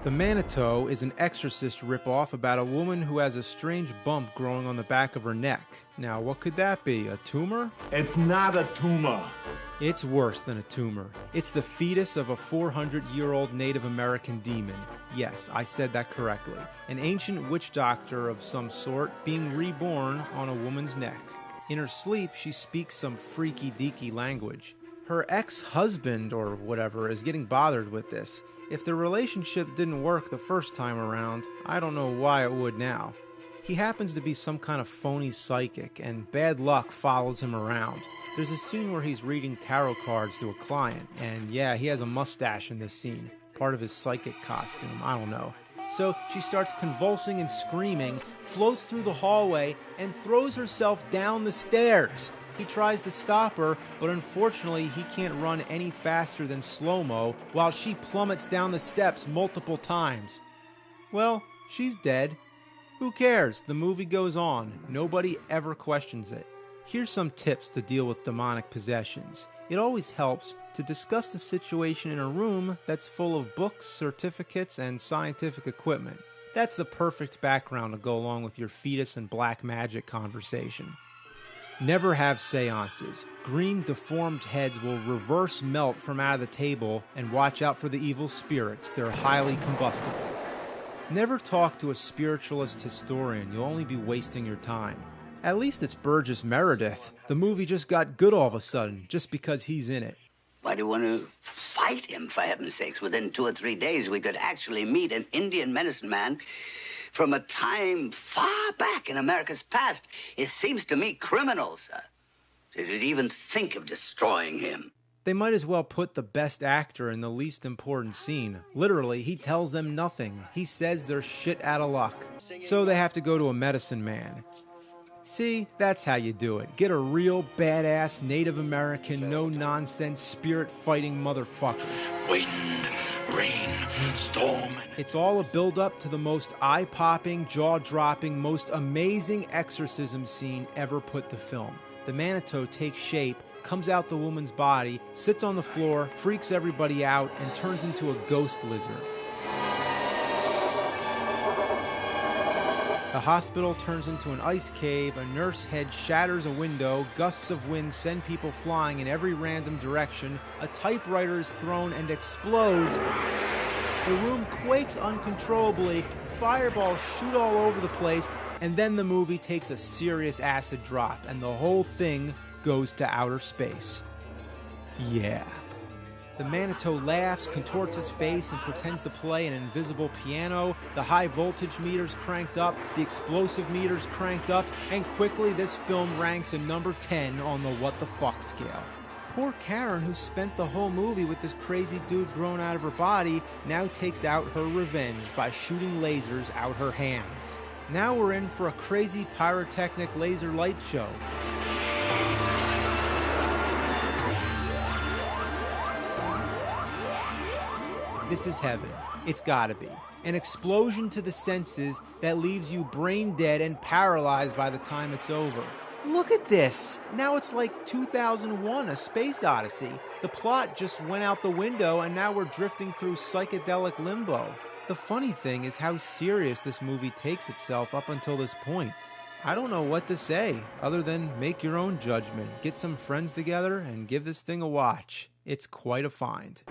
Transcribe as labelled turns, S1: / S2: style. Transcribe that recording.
S1: The Manitou is an Exorcist ripoff about a woman who has a strange bump growing on the back of her neck. Now, what could that be? A tumor?
S2: It's not a tumor.
S1: It's worse than a tumor. It's the fetus of a 400-year-old Native American demon. Yes, I said that correctly. An ancient witch doctor of some sort being reborn on a woman's neck. In her sleep, she speaks some freaky-deaky language. Her ex-husband, or whatever, is getting bothered with this. If the relationship didn't work the first time around, I don't know why it would now. He happens to be some kind of phony psychic, and bad luck follows him around. There's a scene where he's reading tarot cards to a client, and yeah, he has a mustache in this scene. Part of his psychic costume, I don't know. So she starts convulsing and screaming, floats through the hallway, and throws herself down the stairs. He tries to stop her, but unfortunately he can't run any faster than slow-mo while she plummets down the steps multiple times. Well, she's dead. Who cares? The movie goes on. Nobody ever questions it. Here's some tips to deal with demonic possessions. It always helps to discuss the situation in a room that's full of books, certificates, and scientific equipment. That's the perfect background to go along with your fetus and black magic conversation. Never have seances. Green deformed heads will reverse melt from out of the table, and watch out for the evil spirits. They're highly combustible. Never talk to a spiritualist historian. You'll only be wasting your time. At least it's Burgess Meredith. The movie just got good all of a sudden, just because he's in it.
S3: Why do you want to fight him, for heaven's sakes? Within 2 or 3 days, we could actually meet an Indian medicine man from a time far back in America's past. It seems to me criminal, sir, to even think of destroying him.
S1: They might as well put the best actor in the least important scene. Literally, he tells them nothing. He says they're shit out of luck. So they have to go to a medicine man. See, that's how you do it. Get a real badass Native American, no-nonsense, spirit-fighting motherfucker.
S4: Wind, rain, storm.
S1: It's all a build-up to the most eye-popping, jaw-dropping, most amazing exorcism scene ever put to film. The Manitou takes shape, comes out the woman's body, sits on the floor, freaks everybody out, and turns into a ghost lizard. The hospital turns into an ice cave, a nurse head shatters a window, gusts of wind send people flying in every random direction, a typewriter is thrown and explodes. The room quakes uncontrollably, fireballs shoot all over the place, and then the movie takes a serious acid drop, and the whole thing goes to outer space. Yeah. The Manitou laughs, contorts his face, and pretends to play an invisible piano. The high voltage meter's cranked up, the explosive meter's cranked up, and quickly this film ranks in number 10 on the what the fuck scale. Poor Karen, who spent the whole movie with this crazy dude growing out of her body, now takes out her revenge by shooting lasers out her hands. Now we're in for a crazy pyrotechnic laser light show. This is heaven. It's gotta be. An explosion to the senses that leaves you brain dead and paralyzed by the time it's over. Look at this! Now it's like 2001, A Space Odyssey. The plot just went out the window and now we're drifting through psychedelic limbo. The funny thing is how serious this movie takes itself up until this point. I don't know what to say, other than make your own judgment, get some friends together, and give this thing a watch. It's quite a find.